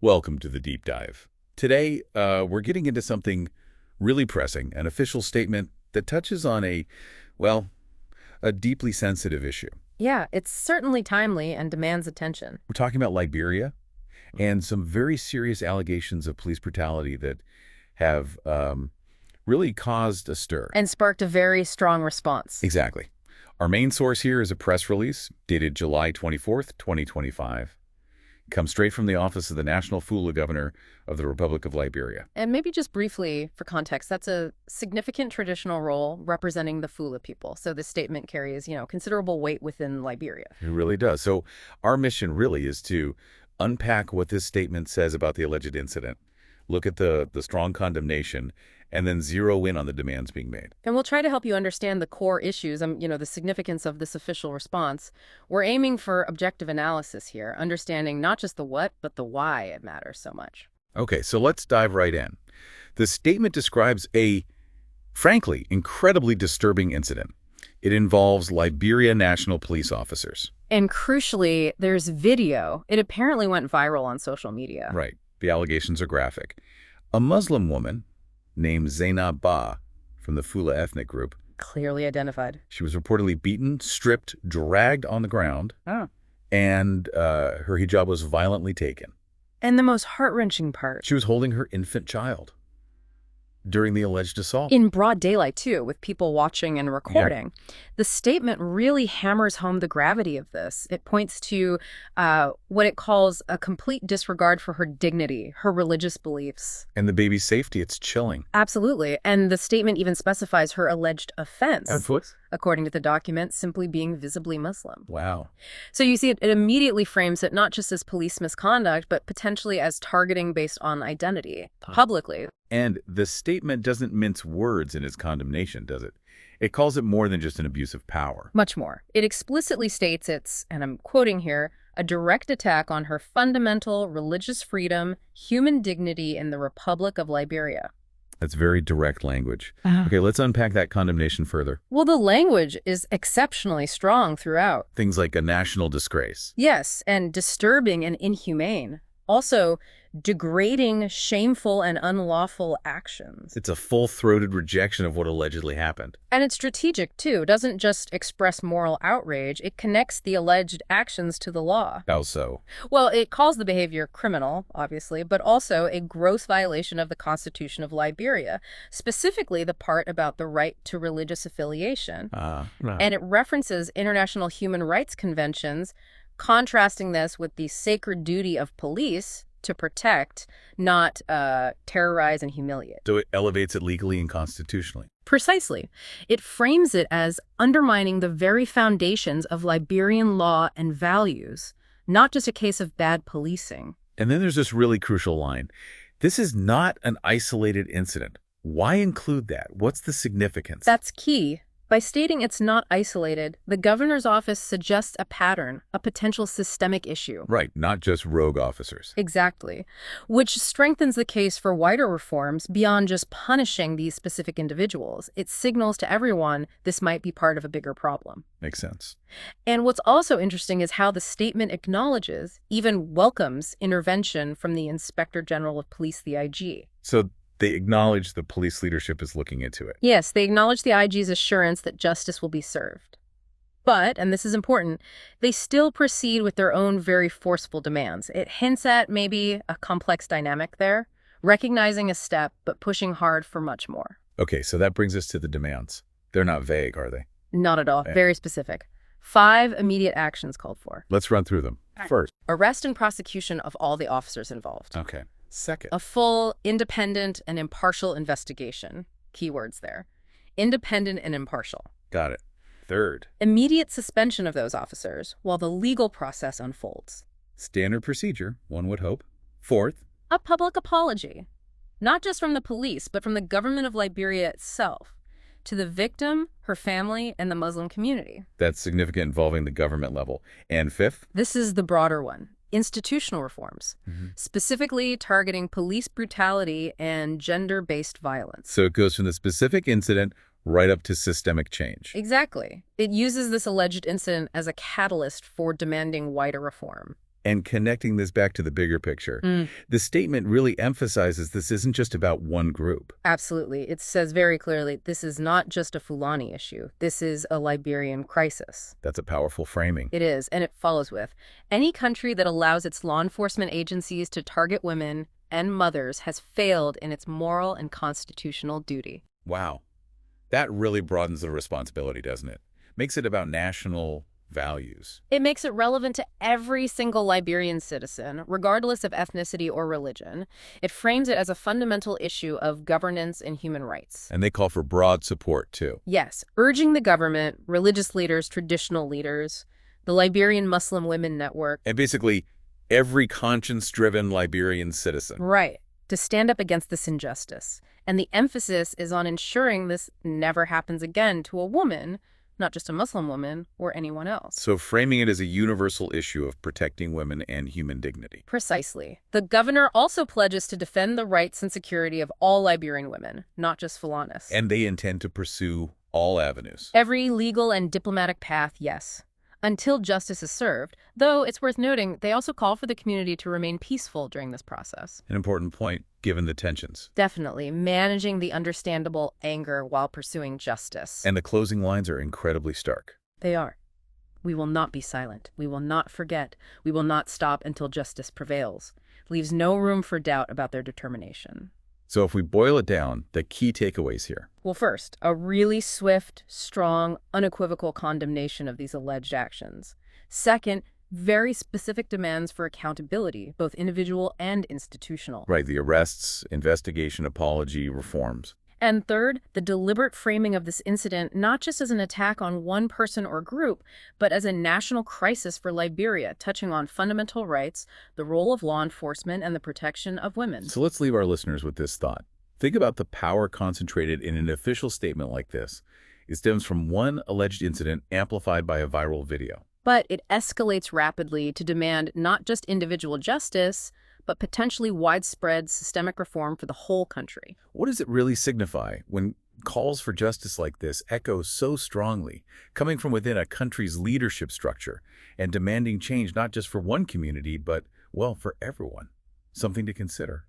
Welcome to the deep dive. Today, we're getting into something really pressing, an official statement that touches on well, a deeply sensitive issue. Yeah, it's certainly timely and demands attention. We're talking about Liberia and some very serious allegations of police brutality that have really caused a stir. And sparked a very strong response. Exactly. Our main source here is a press release dated July 24th, 2025. It comes straight from the office of the National Fula Governor of the Republic of Liberia. And maybe just briefly, for context, that's a significant traditional role representing the Fula people. So this statement carries, considerable weight within Liberia. It really does. So our mission really is to unpack what this statement says about the alleged incident, look at the strong condemnation, and then zero in on the demands being made. And we'll try to help you understand the core issues, the significance of this official response. We're aiming for objective analysis here, understanding not just the what, but the why it matters so much. Okay, so let's dive right in. The statement describes a, frankly, incredibly disturbing incident. It involves Liberia National Police officers. And crucially, there's video. It apparently went viral on social media. Right. The allegations are graphic. A Muslim woman named Zainab Bah from the Fula ethnic group. Clearly identified. She was reportedly beaten, stripped, dragged on the ground, and her hijab was violently taken. And the most heart-wrenching part. She was holding her infant child during the alleged assault. In broad daylight, too, with people watching and recording. Yeah. The statement really hammers home the gravity of this. It points to what it calls a complete disregard for her dignity, her religious beliefs. And the baby's safety. It's chilling. Absolutely. And the statement even specifies her alleged offense. According to the document, simply being visibly Muslim. Wow. So you see, it immediately frames it not just as police misconduct, but potentially as targeting based on identity, publicly. And the statement doesn't mince words in its condemnation, does it? It calls it more than just an abuse of power. Much more. It explicitly states it's, and I'm quoting here, a direct attack on her fundamental religious freedom, human dignity in the Republic of Liberia. That's very direct language. Okay, let's unpack that condemnation further. Well, the language is exceptionally strong throughout. Things like a national disgrace. Yes, and disturbing and inhumane. Also, degrading, shameful, and unlawful actions. It's a full-throated rejection of what allegedly happened. And it's strategic, too. It doesn't just express moral outrage. It connects the alleged actions to the law. How so? Well, it calls the behavior criminal, obviously, but also a gross violation of the Constitution of Liberia, specifically the part about the right to religious affiliation. And it references international human rights conventions, contrasting this with the sacred duty of police to protect, not terrorize and humiliate. So it elevates it legally and constitutionally. Precisely. It frames it as undermining the very foundations of Liberian law and values, not just a case of bad policing. And then there's this really crucial line. This is not an isolated incident. Why include that? What's the significance? That's key. By stating it's not isolated, the governor's office suggests a pattern, a potential systemic issue. Right, not just rogue officers. Exactly, which strengthens the case for wider reforms beyond just punishing these specific individuals. It signals to everyone this might be part of a bigger problem. Makes sense. And what's also interesting is how the statement acknowledges, even welcomes, intervention from the Inspector General of Police, the IG. So they acknowledge the police leadership is looking into it. Yes, they acknowledge the IG's assurance that justice will be served. But, and this is important, they still proceed with their own very forceful demands. It hints at maybe a complex dynamic there, recognizing a step, but pushing hard for much more. Okay, so that brings us to the demands. They're not vague, are they? Not at all. Very specific. 5 immediate actions called for. Let's run through them. First, arrest and prosecution of all the officers involved. Okay. Second, a full, independent, and impartial investigation. Keywords there. Independent and impartial. Got it. Third, immediate suspension of those officers while the legal process unfolds. Standard procedure, one would hope. Fourth, a public apology. Not just from the police, but from the government of Liberia itself, to the victim, her family, and the Muslim community. That's significant, involving the government level. And fifth? This is the broader one. Institutional reforms, specifically targeting police brutality and gender-based violence. So it goes from the specific incident right up to systemic change. Exactly. It uses this alleged incident as a catalyst for demanding wider reform. And connecting this back to the bigger picture, the statement really emphasizes this isn't just about one group. Absolutely. It says very clearly, this is not just a Fulani issue. This is a Liberian crisis. That's a powerful framing. It is, and it follows with, any country that allows its law enforcement agencies to target women and mothers has failed in its moral and constitutional duty. Wow. That really broadens the responsibility, doesn't it? Makes it about national values. It makes it relevant to every single Liberian citizen, regardless of ethnicity or religion. It frames it as a fundamental issue of governance and human rights. And they call for broad support, too. Yes, urging the government, religious leaders, traditional leaders, the Liberian Muslim Women Network. And basically, every conscience-driven Liberian citizen. Right, to stand up against this injustice. And the emphasis is on ensuring this never happens again to a woman, not just a Muslim woman or anyone else. So framing it as a universal issue of protecting women and human dignity. Precisely. The governor also pledges to defend the rights and security of all Liberian women, not just Fulanis. And they intend to pursue all avenues. Every legal and diplomatic path, yes, until justice is served, though it's worth noting they also call for the community to remain peaceful during this process. An important point, given the tensions. Definitely, managing the understandable anger while pursuing justice. And the closing lines are incredibly stark. They are. We will not be silent. We will not forget. We will not stop until justice prevails. Leaves no room for doubt about their determination. So if we boil it down, the key takeaways here. Well, first, a really swift, strong, unequivocal condemnation of these alleged actions. Second, very specific demands for accountability, both individual and institutional. Right, the arrests, investigation, apology, reforms. And third, the deliberate framing of this incident not just as an attack on one person or group, but as a national crisis for Liberia, touching on fundamental rights, the role of law enforcement, and the protection of women. So let's leave our listeners with this thought. Think about the power concentrated in an official statement like this. It stems from one alleged incident amplified by a viral video. But it escalates rapidly to demand not just individual justice, but potentially widespread systemic reform for the whole country. What does it really signify when calls for justice like this echo so strongly, coming from within a country's leadership structure and demanding change not just for one community, but, well, for everyone? Something to consider.